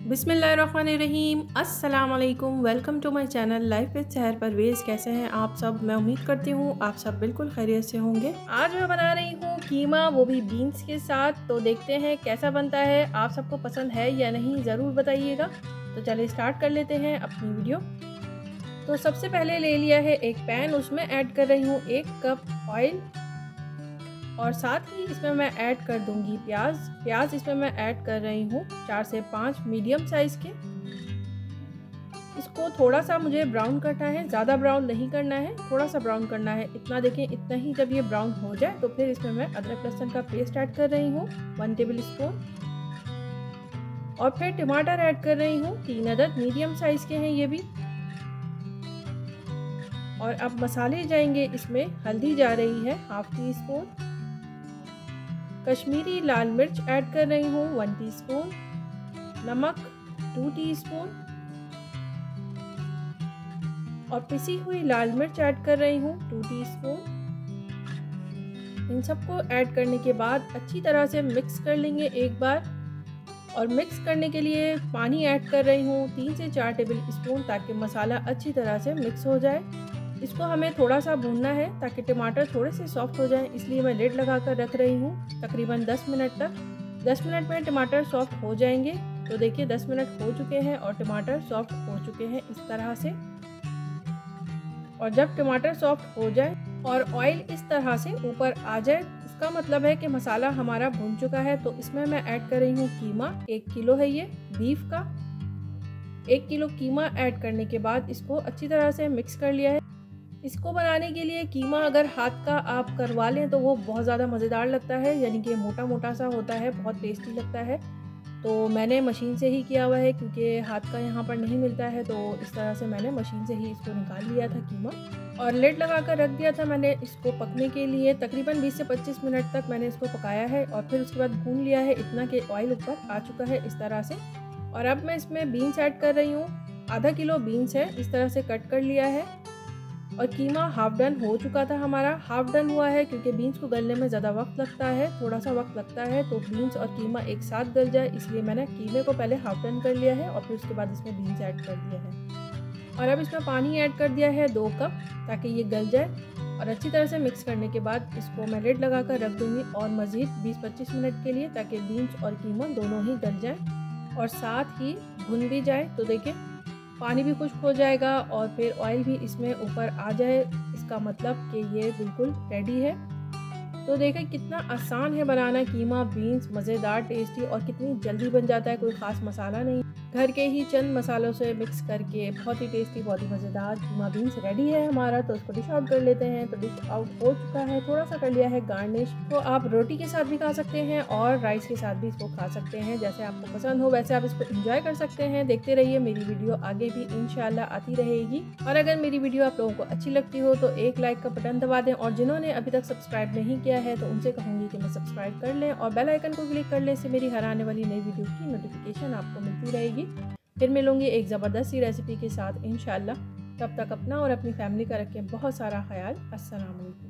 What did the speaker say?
बिस्मिल्लाहिर्रहमानिर्रहीम, अस्सलाम वालेकुम। Welcome to my channel life with Sahar Parvez. कैसे हैं आप सब? मैं उम्मीद करती हूँ आप सब बिल्कुल खैरियत से होंगे। आज मैं बना रही हूँ कीमा, वो भी बीन्स के साथ। तो देखते हैं कैसा बनता है, आप सबको पसंद है या नहीं, ज़रूर बताइएगा। तो चलिए स्टार्ट कर लेते हैं अपनी वीडियो। तो सबसे पहले ले लिया है एक पैन, उसमें ऐड कर रही हूँ 1 कप ऑयल और साथ ही इसमें मैं ऐड कर दूंगी प्याज इसमें मैं ऐड कर रही हूँ 4 से 5 मीडियम साइज़ के। इसको थोड़ा सा मुझे ब्राउन करना है, ज़्यादा ब्राउन नहीं करना है, थोड़ा सा ब्राउन करना है। इतना देखें, इतना ही। जब ये ब्राउन हो जाए तो फिर इसमें मैं अदरक लहसुन का पेस्ट ऐड कर रही हूँ 1 टेबल स्पून और फिर टमाटर ऐड कर रही हूँ 3 अदद, मीडियम साइज़ के हैं ये भी। और अब मसाले जाएंगे इसमें। हल्दी जा रही है ½ टी स्पून, कश्मीरी लाल मिर्च ऐड कर रही हूँ 1 टीस्पून, नमक 2 टीस्पून और पिसी हुई लाल मिर्च ऐड कर रही हूँ 2 टीस्पून। इन सबको ऐड करने के बाद अच्छी तरह से मिक्स कर लेंगे एक बार। और मिक्स करने के लिए पानी ऐड कर रही हूँ 3 से 4 टेबल स्पून, ताकि मसाला अच्छी तरह से मिक्स हो जाए। इसको हमें थोड़ा सा भूनना है ताकि टमाटर थोड़े से सॉफ्ट हो जाएं, इसलिए मैं लिड लगा कर रख रही हूँ तकरीबन 10 मिनट तक। 10 मिनट में टमाटर सॉफ्ट हो जाएंगे। तो देखिए 10 मिनट हो चुके हैं और टमाटर सॉफ्ट हो चुके हैं इस तरह से। और जब टमाटर सॉफ्ट हो जाए और ऑयल इस तरह से ऊपर आ जाए, इसका मतलब है कि मसाला हमारा भून चुका है। तो इसमें मैं ऐड कर रही हूँ कीमा। 1 किलो है ये बीफ का। 1 किलो कीमा ऐड करने के बाद इसको अच्छी तरह से मिक्स कर लिया है। इसको बनाने के लिए कीमा अगर हाथ का आप करवा लें तो वो बहुत ज़्यादा मज़ेदार लगता है, यानी कि मोटा मोटा सा होता है, बहुत टेस्टी लगता है। तो मैंने मशीन से ही किया हुआ है क्योंकि हाथ का यहाँ पर नहीं मिलता है, तो इस तरह से मैंने मशीन से ही इसको निकाल लिया था कीमा और लिड लगा कर रख दिया था मैंने इसको पकने के लिए। तकरीबन 20 से 25 मिनट तक मैंने इसको पकाया है और फिर उसके बाद भून लिया है इतना कि ऑयल ऊपर आ चुका है इस तरह से। और अब मैं इसमें बीन्स ऐड कर रही हूँ। आधा किलो बीन्स है, इस तरह से कट कर लिया है। और कीमा हाफ डन हो चुका था हमारा। हाफ डन हुआ है क्योंकि बीन्स को गलने में ज़्यादा वक्त लगता है, थोड़ा सा वक्त लगता है तो बीन्स और कीमा एक साथ गल जाए, इसलिए मैंने कीमे को पहले हाफ डन कर लिया है और फिर उसके बाद इसमें बीन्स ऐड कर दिया है। और अब इसमें पानी ऐड कर दिया है 2 कप, ताकि ये गल जाए। और अच्छी तरह से मिक्स करने के बाद इसको मैं लिड लगा कर रख दूँगी और मज़ीद 20-25 मिनट के लिए, ताकि बीन्स और कीमा दोनों ही गल जाए और साथ ही भुन भी जाए। तो देखिए पानी भी खुश्क हो जाएगा और फिर ऑयल भी इसमें ऊपर आ जाए, इसका मतलब कि ये बिल्कुल रेडी है। तो देखें कितना आसान है बनाना कीमा बीन्स, मज़ेदार टेस्टी और कितनी जल्दी बन जाता है। कोई ख़ास मसाला नहीं, घर के ही चंद मसालों से मिक्स करके बहुत ही टेस्टी, बहुत ही मज़ेदार कीमा बीन्स रेडी है हमारा। तो इसको डिश आउट कर लेते हैं। तो डिश आउट हो चुका है, थोड़ा सा कर लिया है गार्निश। तो आप रोटी के साथ भी खा सकते हैं और राइस के साथ भी इसको खा सकते हैं, जैसे आपको पसंद हो वैसे आप इसको एंजॉय कर सकते हैं। देखते रहिए, मेरी वीडियो आगे भी इंशाल्लाह आती रहेगी। और अगर मेरी वीडियो आप लोगों को अच्छी लगती हो तो एक लाइक का बटन दबा दें और जिन्होंने अभी तक सब्सक्राइब नहीं किया है तो उनसे कहूँगी कि मैं सब्सक्राइब कर लें और बेल आइकन को क्लिक कर लें, से मेरी हर आने वाली नई वीडियो की नोटिफिकेशन आपको मिलती रहेगी। फिर मिलूंगी एक ज़बरदस्त सी रेसिपी के साथ इंशाल्लाह। तब तक अपना और अपनी फैमिली का रखें बहुत सारा ख्याल। अस्सलाम वालेकुम।